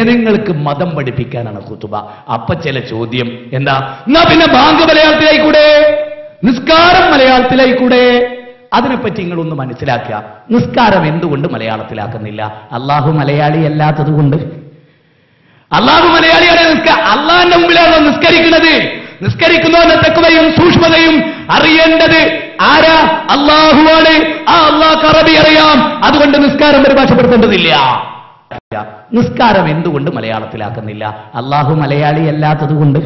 ജനങ്ങൾക്ക് മതം പഠിപ്പിക്കാനാണ് ഖുതുബ. അപ്പൊ ചില ചോദ്യം എന്താ, എന്നാ പിന്നെ ബാങ്ക് മലയാളത്തിലായിക്കൂടെ, നിസ്കാരം മലയാളത്തിലായിക്കൂടെ? അതിനെപ്പറ്റി നിങ്ങളൊന്ന് മനസ്സിലാക്കുക. നിസ്കാരം എന്തുകൊണ്ട് മലയാളത്തിലാക്കുന്നില്ല? അള്ളാഹു മലയാളി അല്ലാത്തത് കൊണ്ട്. അള്ളാഹു മലയാളിയാണ്. അള്ളാഹിന്റെ മുമ്പിലാണോ നിസ്കരിക്കുന്നത്? നിസ്കരിക്കുന്നവന്റെ തഖ്വയും സൂക്ഷ്മതയും അറിയേണ്ടത് ആരാ? അള്ളാഹുവാണ്. ആ അള്ളാഹ്ക്ക് അറബി അറിയാം. അതുകൊണ്ട് നിസ്കാരം പരിഭാഷപ്പെടുത്തേണ്ടതില്ല. നിസ്കാരം എന്തുകൊണ്ട് മലയാളത്തിലാക്കുന്നില്ല? അള്ളാഹു മലയാളി അല്ലാത്തത് കൊണ്ട്.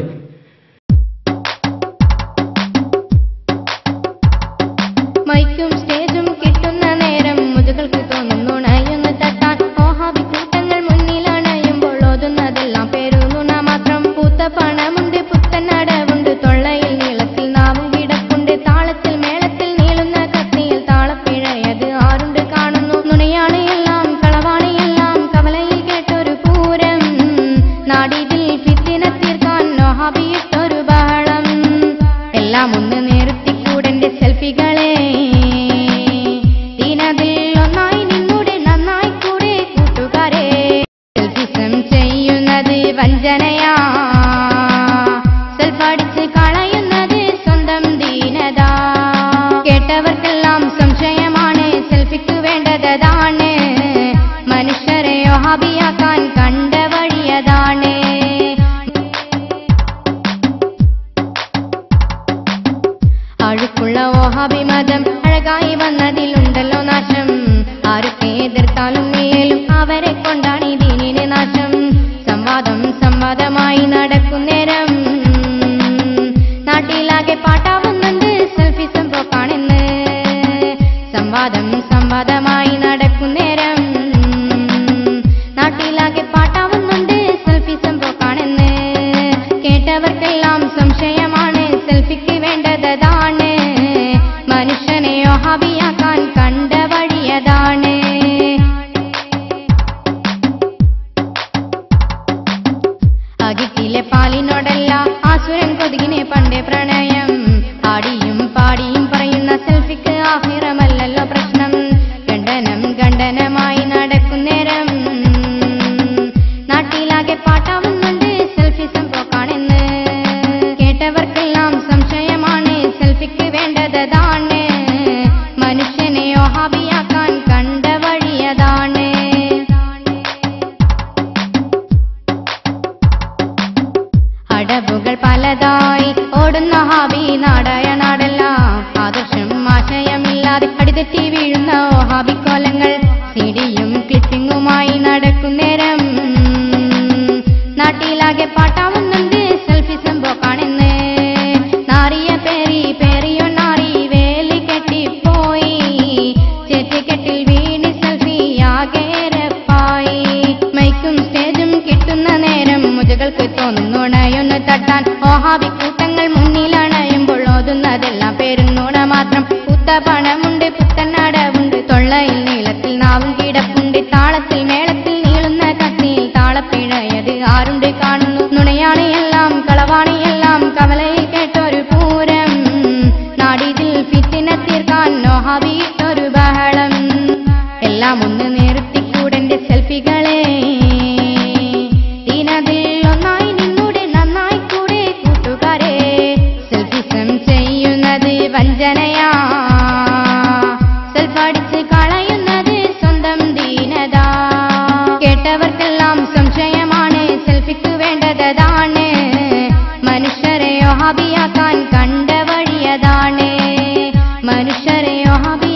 മൈക്കും സ്റ്റേജും കിട്ടുന്ന നേരം മുതുകൾക്ക് തോന്നുന്നുണയൊന്ന് തട്ടാൻ ഓഹാബി കൂട്ടങ്ങൾ മുന്നിലണയുമ്പോൾ ഓതുന്നതെല്ലാം പേരുന്നുണ മാത്രം. പൂത്ത പണമുണ്ട്, പുത്തനടവുണ്ട്, തൊള്ളയിൽ നീളത്തിൽ നാവും കിടപ്പുണ്ട്, താളത്തിൽ മേളത്തിൽ നീളുന്ന കത്തിയിൽ താളപ്പിഴയത് ആരുണ്ട് കാണുന്നു. നുണയാണ് എല്ലാം, കളവാണ് എല്ലാം, കവലയിൽ കേട്ടൊരു പൂരം. നാടിതിൽ ഫിത്തിന തീർക്കാൻ ഓഹാബിയിട്ടൊരു ബഹളം. എല്ലാം ഒന്ന് നേർത്തിക്കൂടന്റെ സെൽഫികളെ, ഒന്നായി നിന്നൂടെ നന്നായി കൂടെ കൂട്ടുകാരെ. സെൽഫിസം ചെയ്യുന്നത് വഞ്ചനയാ, സെൽഫടിച്ച് കളയുന്നത് സ്വന്തം ദീനതാ. കേട്ടവർക്കെല്ലാം സംശയമാണ്, സെൽഫിക്ക് വേണ്ടതാണ്. മനുഷ്യരെ വഹാബിയാക്കാൻ കണ്ട വഴിയതാണ്. അഴുക്കുള്ള വഹാബി മതം അഴകായി വന്നതിലുണ്ടല്ലോ നാശം. ആരൊക്കെ എതിർത്താലും ഇല്ലേലും അവരെ കൊണ്ടാണ് ദീനിന് നാശം. സംവാദമായി നടക്കുന്നേരം നാട്ടിലാകെ പാട്ടാവുന്നുണ്ട് സെൽഫിസം പോക്കാണെന്ന്. സംവാദമായി നടക്കുന്നേരം നാട്ടിലാകെ പാട്ടാവുന്നുണ്ട് സെൽഫിസം പോക്കാണെന്ന്. കേട്ടവർക്കെല്ലാം സംശയമാണ്, സെൽഫിക്ക് വേണ്ടതാണ്. മനുഷ്യനെ വഹാബിയാക്കാൻ കണ്ട വഴിയതാണ്. അകിട്ടിലെ പാലിനോടല്ല ആസുരൻ കൊതുകിനെ പണ്ടേ പ്രണയം. ആടിയും പാടിയും പറയുന്ന സെൽഫിക്ക് ആഹിറമല്ലല്ലോ പ്രശ്നം. ഖണ്ഡനമായി നടക്കുന്നേരം നാട്ടിലാകെ പാട്ടാവുന്നുണ്ട് സെൽഫിസം പോക്കാണെന്ന്. കേട്ടവർക്കെല്ലാം സംശയമാണ്, സെൽഫിക്ക് വേണ്ടതാണ്. മനുഷ്യനെ വഹാബിയാക്കാൻ കണ്ട വഴിയതാണ്. അടവുകൾ പലതായി ഓടുന്ന വഹാബി നാടായ നാടല്ല. ആദർശം ആശയമില്ലാതെ അടിതെറ്റി വീഴുന്ന വഹാബി കോലങ്ങൾ. സിഡിയും ക്ലിപ്പിങ്ങുമായി നടക്കുന്നേരം നാട്ടിലാകെ പാട്ടാവുന്നുണ്ട് സെൽഫിസം പോക്കാണെന്ന്. നാറിയ പേരിയോ നാറി വേലി കെട്ടിപ്പോയി, ചേറ്റുകെട്ടിൽ വീണ് സെൽഫി ആകേരപ്പായി. മൈക്കും സ്റ്റേജും കിട്ടുന്ന നേരം മുതുകൾക്ക് തോന്നുന്നുണയൊന്ന് തട്ടാൻ വഹാബി കൂട്ടങ്ങൾ മുന്നിലണയുമ്പോൾ ഓതുന്നതെല്ലാം പേരുന്നുണ മാത്രം. പൂത്ത പണമുണ്ട്, പുത്തനടവുണ്ട്, തൊള്ളയിൽ നീളത്തിൽ നാവും കിടപ്പുണ്ട്, താളത്തിൽ മേളത്തിൽ നീളുന്ന കത്തിയിൽ താളപ്പിഴയത് ആരുണ്ട് കാണുന്നു. നുണയാണ് എല്ലാം, കളവാണ് എല്ലാം, കവലയിൽ കേട്ടൊരു പൂരം. നാടിതിൽ ഫിത്തിന തീർക്കാൻ വഹാബിയിട്ടൊരു ബഹളം. എല്ലാം ഒന്ന് നിർത്തിക്കൂടന്റെ സെൽഫികളെ, ഒന്നായി നിന്നൂടെ നന്നായി കൂടെ കൂട്ടുകാരെ. സെൽഫിസം ചെയ്യുന്നത് വഞ്ചനയാ, സെൽഫടിച്ച് കളയുന്നത് സ്വന്തം ദീനതാ. കേട്ടവർക്കെല്ലാം സംശയമാണ്, സെൽഫിക്ക് വേണ്ടതാണ്. മനുഷ്യരെ വഹാബിയാക്കാൻ കണ്ട വഴിയതാണ്. മനുഷ്യരെ വഹാബി